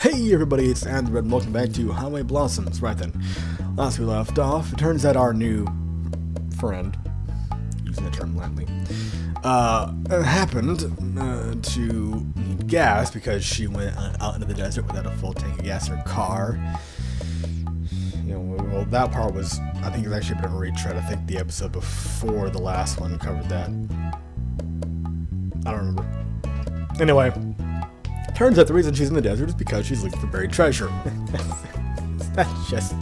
Hey everybody, it's Andrew and welcome back to Highway Blossoms. Right then, last we left off, it turns out our new friend, using the term lightly, happened to need gas because she went out into the desert without a full tank of gas in her car. You know, well, that part was, I think, it was actually a bit of a retread. I think the episode before the last one covered that. I don't remember. Anyway. Turns out the reason she's in the desert is because she's looking for buried treasure. That just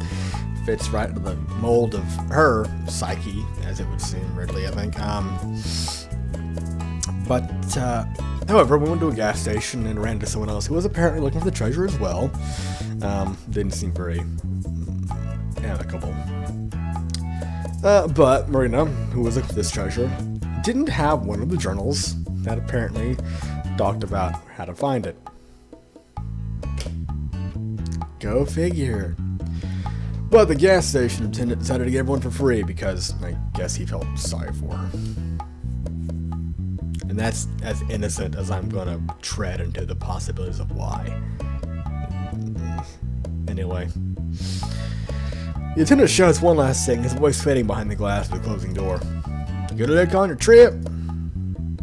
fits right into the mold of her psyche, as it would seem, Ridley, I think. However, we went to a gas station and ran into someone else who was apparently looking for the treasure as well. Didn't seem very amicable. But Marina, who was looking for this treasure, didn't have one of the journals that apparently talked about how to find it. Go figure. But the gas station attendant decided to give everyone for free because I guess he felt sorry for her. And that's as innocent as I'm gonna tread into the possibilities of why. Anyway. The attendant shouts one last thing, his voice fading behind the glass of the closing door. Good luck on your trip!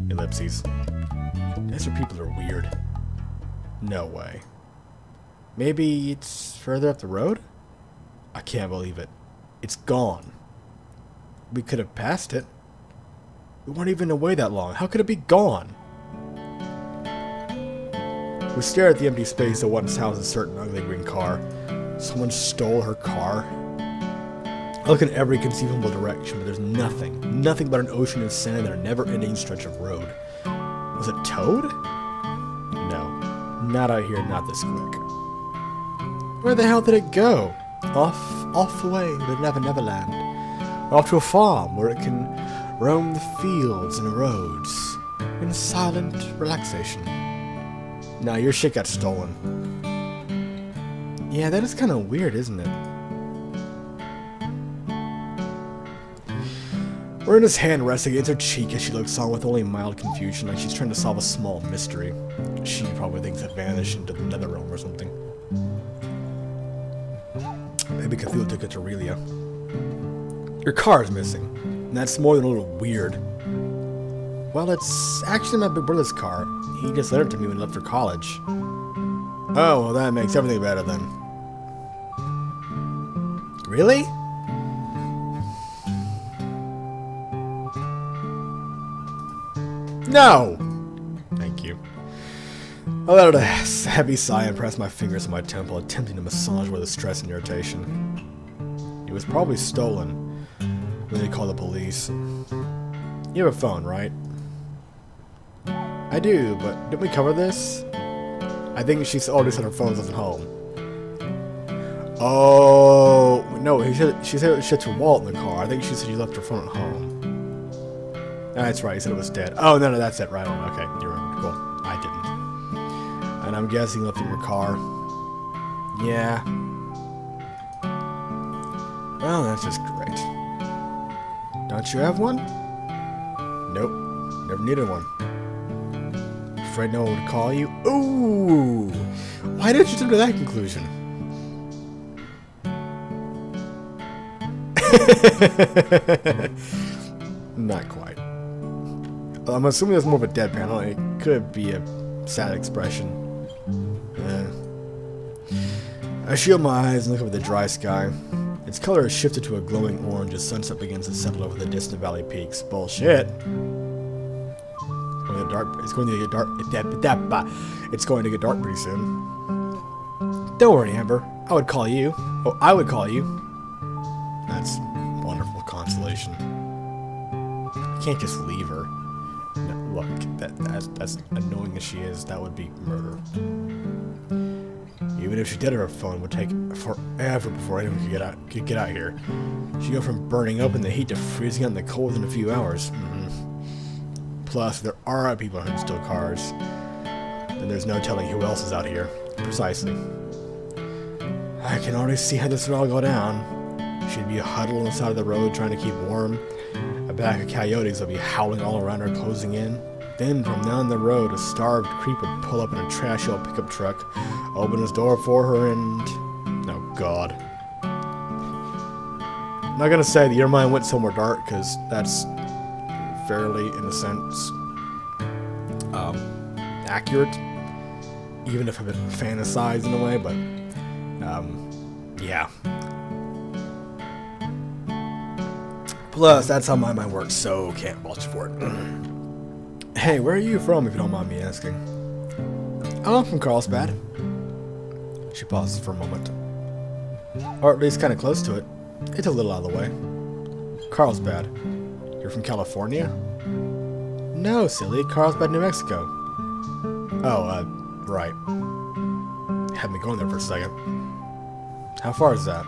Ellipses. Desert people are weird. No way. Maybe it's further up the road? I can't believe it. It's gone. We could have passed it. We weren't even away that long. How could it be gone? We stare at the empty space that once housed a certain ugly green car. Someone stole her car. I look in every conceivable direction, but there's nothing. Nothing but an ocean of sand and a never-ending stretch of road. Was it towed? No. Not out here, not this quick. Where the hell did it go? Off away to Neverland. Off to a farm where it can roam the fields and roads in silent relaxation. Now your shit got stolen. Yeah, that is kind of weird, isn't it? Marina's hand rests against her cheek as she looks on with only mild confusion, like she's trying to solve a small mystery. She probably thinks it vanished into the nether realm or something. Maybe Cthulhu took it to Aurelia. Your car is missing, and that's more than a little weird. Well, it's actually my big brother's car. He just lent it to me when he left for college. Oh, well that makes everything better then. Really? No! Thank you. I let out a heavy sigh and pressed my fingers on my temple, attempting to massage away the stress and irritation. It was probably stolen. Then they called the police. You have a phone, right? I do, but didn't we cover this? I think she's already said her phone wasn't home. Oh, no, she said she had to Walt in the car. I think she said she left her phone at home. That's right, he said it was dead. Oh, no, that's it, right on. Okay, you remember. Cool. I didn't. And I'm guessing you left it in your car. Yeah. Well, that's just great. Don't you have one? Nope. Never needed one. Afraid no one would call you? Ooh! Why did you come to that conclusion? Not quite. I'm assuming that's more of a deadpan. It could be a sad expression. I shield my eyes and look over the dry sky. Its color has shifted to a glowing orange as sunset begins to settle over the distant valley peaks. Bullshit. It's going to get dark. It's going to get dark pretty soon. Don't worry, Amber. I would call you. Oh, I would call you. That's wonderful consolation. I can't just leave her. No, look, that's annoying as she is. That would be murder. Even if she did have her phone, it would take forever before anyone could get out here. She'd go from burning up in the heat to freezing out in the cold within a few hours. Plus, there are people who steal cars. Then there's no telling who else is out here. Precisely. I can already see how this would all go down. She'd be huddled on the side of the road trying to keep warm. A pack of coyotes would be howling all around her, closing in. Then, from down the road, a starved creep would pull up in a trashy old pickup truck, open his door for her, and... oh, God. I'm not gonna say that your mind went somewhere dark, because that's fairly, in a sense, accurate. Even if a bit fantasized in a way, but, yeah. Plus, that's how my mind works, so can't vouch for it. Hey, where are you from, if you don't mind me asking? Oh, I'm from Carlsbad. She pauses for a moment. Or at least kind of close to it. It's a little out of the way. Carlsbad. You're from California? No, silly. Carlsbad, New Mexico. Oh, right. Had me going there for a second. How far is that?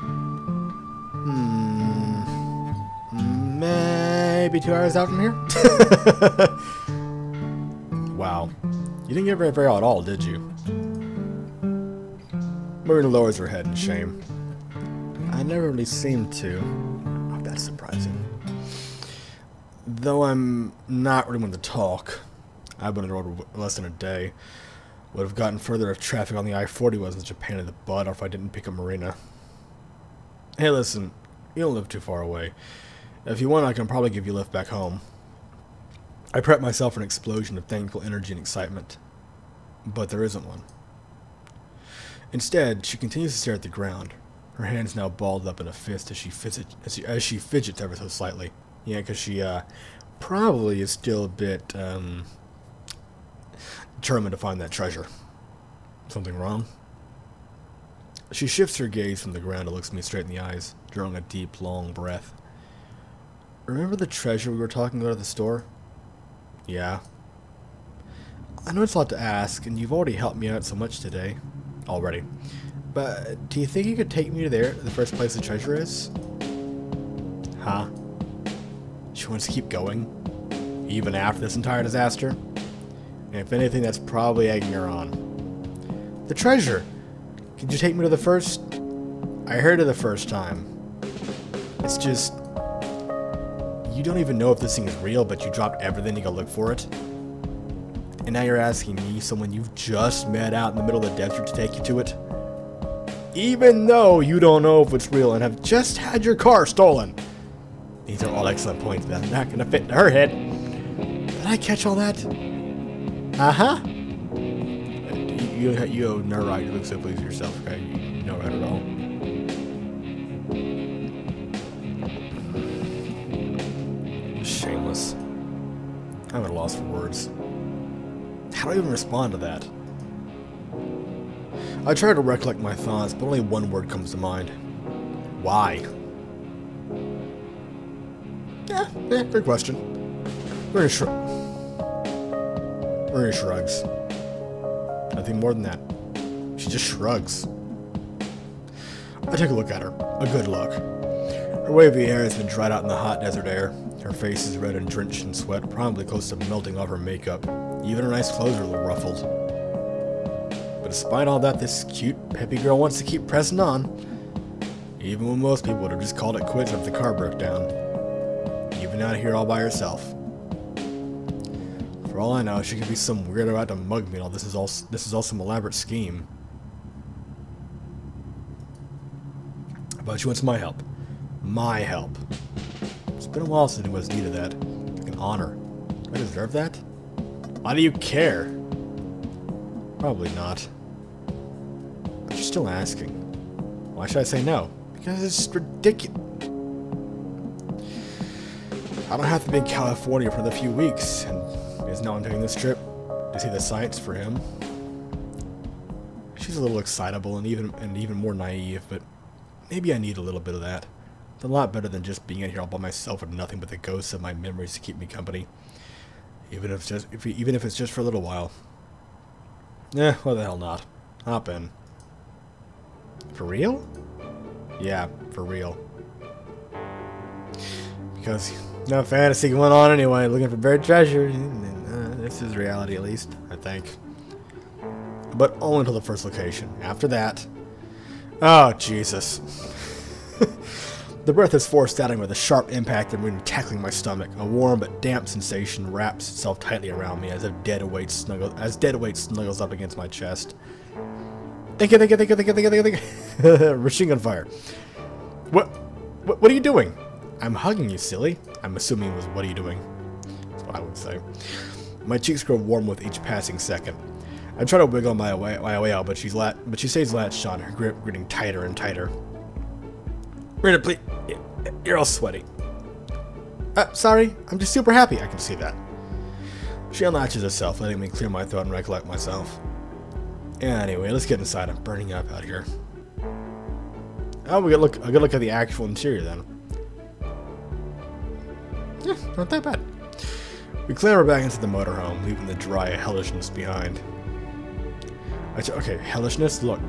Maybe 2 hours out from here? Wow. You didn't get very far at all, did you? Marina lowers her head in shame. I never really seemed to. Oh, that's surprising. Though I'm not really one to talk. I've been on the road less than a day. Would have gotten further if traffic on the I-40 wasn't such a pain in the butt, or if I didn't pick up Marina. Hey, listen. You don't live too far away. If you want, I can probably give you a lift back home. I prep myself for an explosion of thankful energy and excitement. But there isn't one. Instead, she continues to stare at the ground. Her hands now balled up in a fist as she fidgets ever so slightly. Yeah, because she probably is still a bit determined to find that treasure. Something wrong? She shifts her gaze from the ground and looks me straight in the eyes, drawing a deep, long breath. Remember the treasure we were talking about at the store? Yeah. I know it's a lot to ask, and you've already helped me out so much today. Already. But do you think you could take me to there, the first place the treasure is? Huh? She wants to keep going? Even after this entire disaster? And if anything, that's probably egging her on. The treasure! Could you take me to the first... I heard it the first time. It's just... You don't even know if this thing is real, but you dropped everything to go look for it. And now you're asking me, someone you've just met out in the middle of the desert, to take you to it? Even though you don't know if it's real and have just had your car stolen. These are all excellent points, but I'm not going to fit into her head. Did I catch all that? Uh-huh. You have no right to look so pleased with yourself, okay? You know right at all. Shameless. I'm at a loss for words. How do I even respond to that? I try to recollect my thoughts, but only one word comes to mind. Why? Yeah, good question. Marina shrugs. Nothing more than that. She just shrugs. I take a look at her. A good look. Her wavy hair has been dried out in the hot desert air. Her face is red and drenched in sweat, probably close to melting off her makeup. Even her nice clothes are a little ruffled. But despite all that, this cute, peppy girl wants to keep pressing on. Even when most people would have just called it quits if the car broke down. Even out here all by herself. For all I know, she could be some weirdo out to mug me and all. This is all some elaborate scheme. But she wants my help. My help. It's been a while since anyone's needed that. Like an honor. Do I deserve that? Why do you care? Probably not. But you're still asking. Why should I say no? Because it's ridiculous. I don't have to be in California for another few weeks, and because now I'm taking this trip to see the sights for him. She's a little excitable and even more naive, but maybe I need a little bit of that. It's a lot better than just being in here all by myself with nothing but the ghosts of my memories to keep me company. Even if it's just for a little while. Eh, why the hell not? Hop in. For real? Yeah, for real. Because no fantasy going on anyway, looking for buried treasure. This is reality, at least, I think. But only until the first location. After that... Oh, Jesus. The breath is forced out of me with a sharp impact and wind tackling my stomach. A warm but damp sensation wraps itself tightly around me as if dead weight snuggles up against my chest. Thank you. Machine gun fire. What are you doing? I'm hugging you, silly. I'm assuming it was, what are you doing? That's what I would say. My cheeks grow warm with each passing second. I try to wiggle my way out, but she stays latched on, her grip getting tighter and tighter. Rita, please. You're all sweaty. Sorry. I'm just super happy. I can see that. She unlatches herself, letting me clear my throat and recollect myself. Anyway, let's get inside. I'm burning up out here. Oh, we get a good look at the actual interior then. Yeah, not that bad. We clamber back into the motorhome, leaving the dry hellishness behind. Okay, hellishness? Look.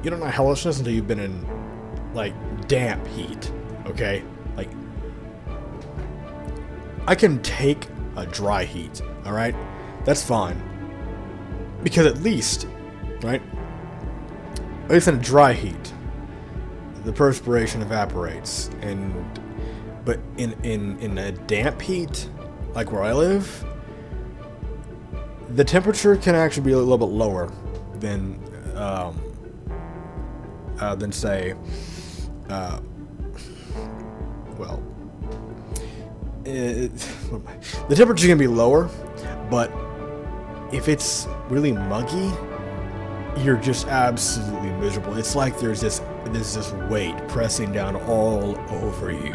You don't know hellishness until you've been in, like, damp heat. Okay? Like, I can take a dry heat, alright? That's fine. Because at least, right? At least in a dry heat, the perspiration evaporates, but in a damp heat, like where I live, the temperature can actually be a little bit lower than say, well, the temperature can be lower, but if it's really muggy, you're just absolutely miserable. It's like there's this weight pressing down all over you,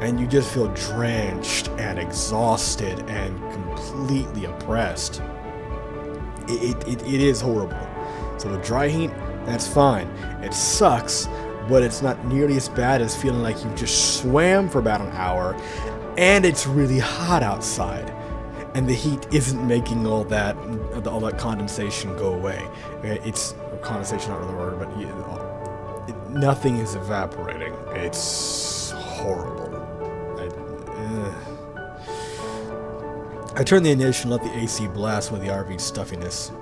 and you just feel drenched and exhausted and completely oppressed. It is horrible. So with dry heat, that's fine. It sucks, but it's not nearly as bad as feeling like you just swam for about an hour, and it's really hot outside. And the heat isn't making all that condensation go away. It's condensation, not really the word, but nothing is evaporating. It's horrible. I turn the ignition and let the AC blast with the RV's stuffiness.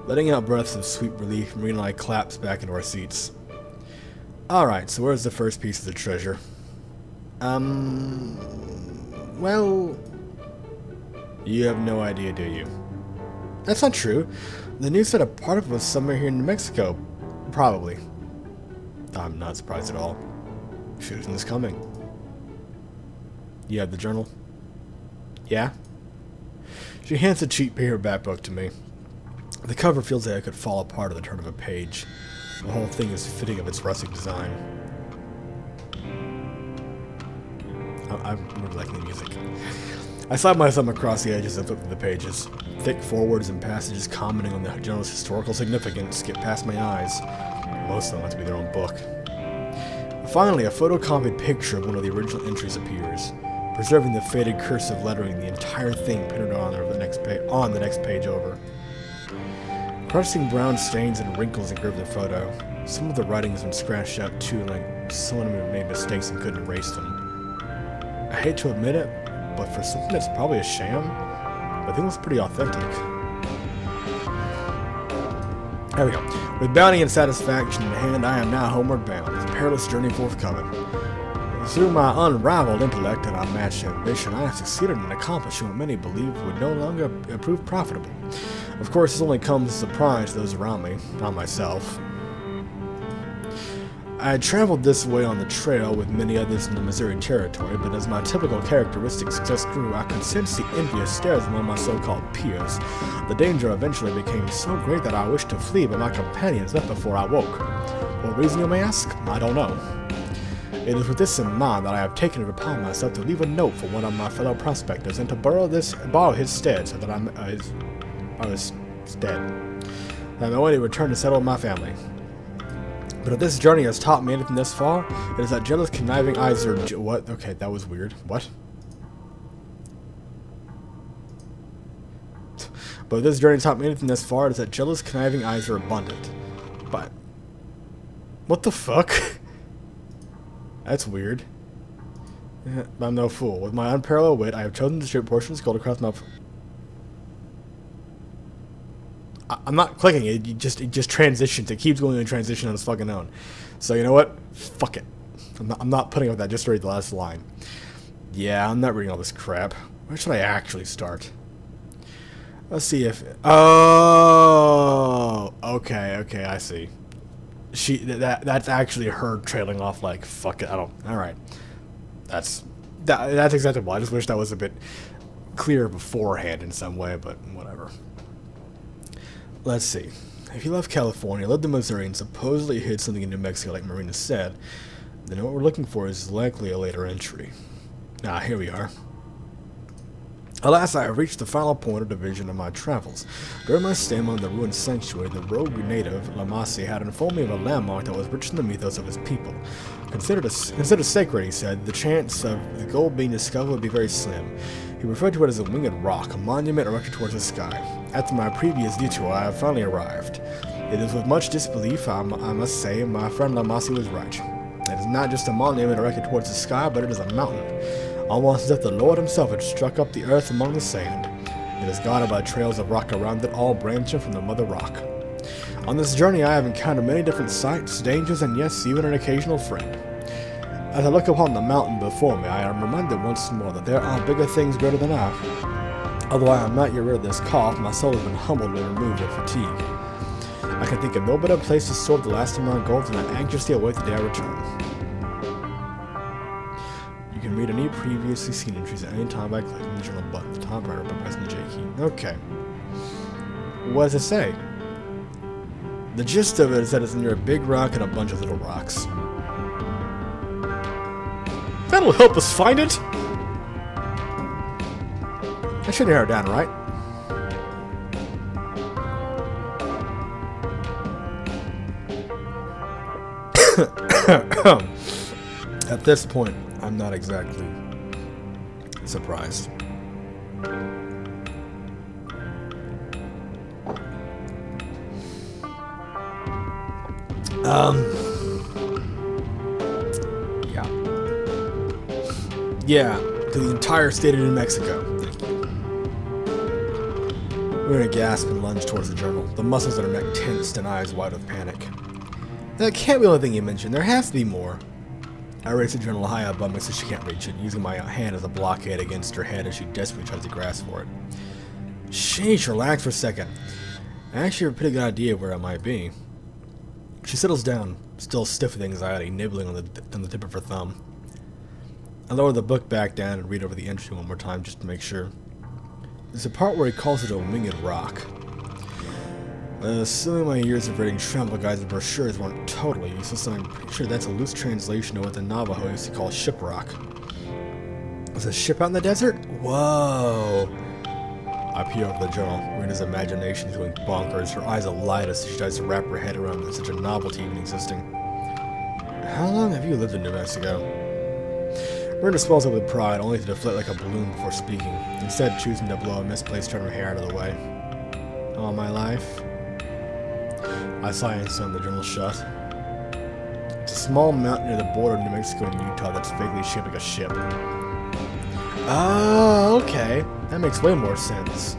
Letting out breaths of sweet relief, Marina and I collapse back into our seats. Alright, so where's the first piece of the treasure? Well, you have no idea, do you? That's not true. The news said a part of it was somewhere here in New Mexico. Probably. I'm not surprised at all. Shooting is coming. You have the journal? Yeah? She hands a cheap paperback book to me. The cover feels like it could fall apart at the turn of a page. The whole thing is fitting of its rustic design. I'm really liking the music. I slide my thumb across the edges and flip through the pages. Thick forewords and passages commenting on the journal's historical significance skip past my eyes. Most of them want to be their own book. Finally, a photocopied picture of one of the original entries appears, preserving the faded cursive lettering, the entire thing printed on the next page over. Crushing brown stains and wrinkles engraved the photo. Some of the writing has been scratched out too, like someone made mistakes and couldn't erase them. I hate to admit it, but for something that's probably a sham, I think it's pretty authentic. There we go. With bounty and satisfaction in hand, I am now homeward bound, with a perilous journey forthcoming. Through my unrivaled intellect and unmatched ambition, I have succeeded in accomplishing what many believed would no longer prove profitable. Of course, this only comes as a surprise to those around me, not myself. I had traveled this way on the trail with many others in the Missouri Territory, but as my typical characteristic success grew, I could sense the envious stares among my so-called peers. The danger eventually became so great that I wished to flee, but my companions left before I woke. What reason, you may ask? I don't know. It is with this in mind that I have taken it upon myself to leave a note for one of my fellow prospectors and to borrow his stead so that I may one day return to settle with my family. But if this journey has taught me anything thus far, it is that jealous, conniving eyes are... What? Okay, that was weird. What? But if this journey taught me anything thus far, it is that jealous, conniving eyes are abundant. But... What the fuck? That's weird. I'm no fool. With my unparalleled wit, I have chosen to strip portions of gold across my... I'm not clicking it. It just transitions. It keeps going in transition on its fucking own. So you know what? Fuck it. I'm not putting up that just to read the last line. Yeah, I'm not reading all this crap. Where should I actually start? Let's see if... Oh! Okay, I see. That's actually her trailing off like, fuck it, I don't... Alright. That's acceptable. I just wish that was a bit clearer beforehand in some way, but whatever. Let's see. If you left California, lived in Missouri, and supposedly hid something in New Mexico like Marina said, then what we're looking for is likely a later entry. Ah, here we are. Alas, I have reached the final point of division of my travels. During my stay among the ruined sanctuary, the rogue native, Lamasi, had informed me of a landmark that was rich in the mythos of his people. Considered sacred, he said, the chance of the gold being discovered would be very slim. He referred to it as a winged rock, a monument erected towards the sky. After my previous detour, I have finally arrived. It is with much disbelief, I must say, my friend Lamasi was right. It is not just a monument erected towards the sky, but it is a mountain. Almost as if the Lord himself had struck up the earth among the sand. It is guarded by trails of rock around it, all branching from the mother rock. On this journey I have encountered many different sights, dangers, and yes, even an occasional friend. As I look upon the mountain before me, I am reminded once more that there are bigger things greater than I. Although I am not yet rid of this cough, my soul has been humbled and removed of fatigue. I can think of no better place to store the last of my gold than I anxiously await the day I return. You can read any previously seen entries at any time by clicking the journal button at the top right or by pressing the J key. Okay. What does it say? The gist of it is that it's near a big rock and a bunch of little rocks. That'll help us find it! I should narrow it down, right? At this point, I'm not exactly surprised. Yeah, to the entire state of New Mexico. Thank you. We're gonna gasp and lunge towards the journal, the muscles in her neck tensed and eyes wide with panic. That can't be the only thing you mentioned. There has to be more. I raise the journal high above me so she can't reach it, using my hand as a blockade against her head as she desperately tries to grasp for it. Sheesh, relax for a second. I actually have a pretty good idea of where it might be. She settles down, still stiff with anxiety, nibbling on the tip of her thumb. I lower the book back down and read over the entry one more time just to make sure. There's a part where he calls it a winged rock. Assuming my years of reading travel guides and brochures weren't totally useless, I'm pretty sure that's a loose translation of what the Navajo used to call shiprock. Is a ship out in the desert? Whoa! I peer over the journal, Rita's imagination is going bonkers, her eyes alight as she tries to wrap her head around such a novelty even existing. How long have you lived in New Mexico? Miranda swells up with pride, only to deflate like a balloon before speaking, instead choosing to blow a misplaced turn of her hair out of the way. All my life? I sigh and slam the journal shut. It's a small mountain near the border of New Mexico and Utah that's vaguely shaped like a ship. Oh, okay. That makes way more sense.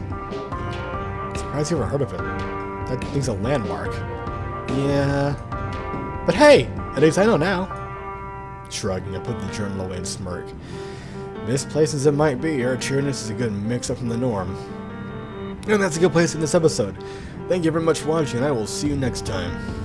Surprised you ever heard of it. That thing's a landmark. Yeah. But hey, at least I know now. Shrugging, I put the journal away and smirk. Misplaced as it might be, her cheeriness is a good mix-up from the norm. And that's a good place in this episode. Thank you very much for watching, and I will see you next time.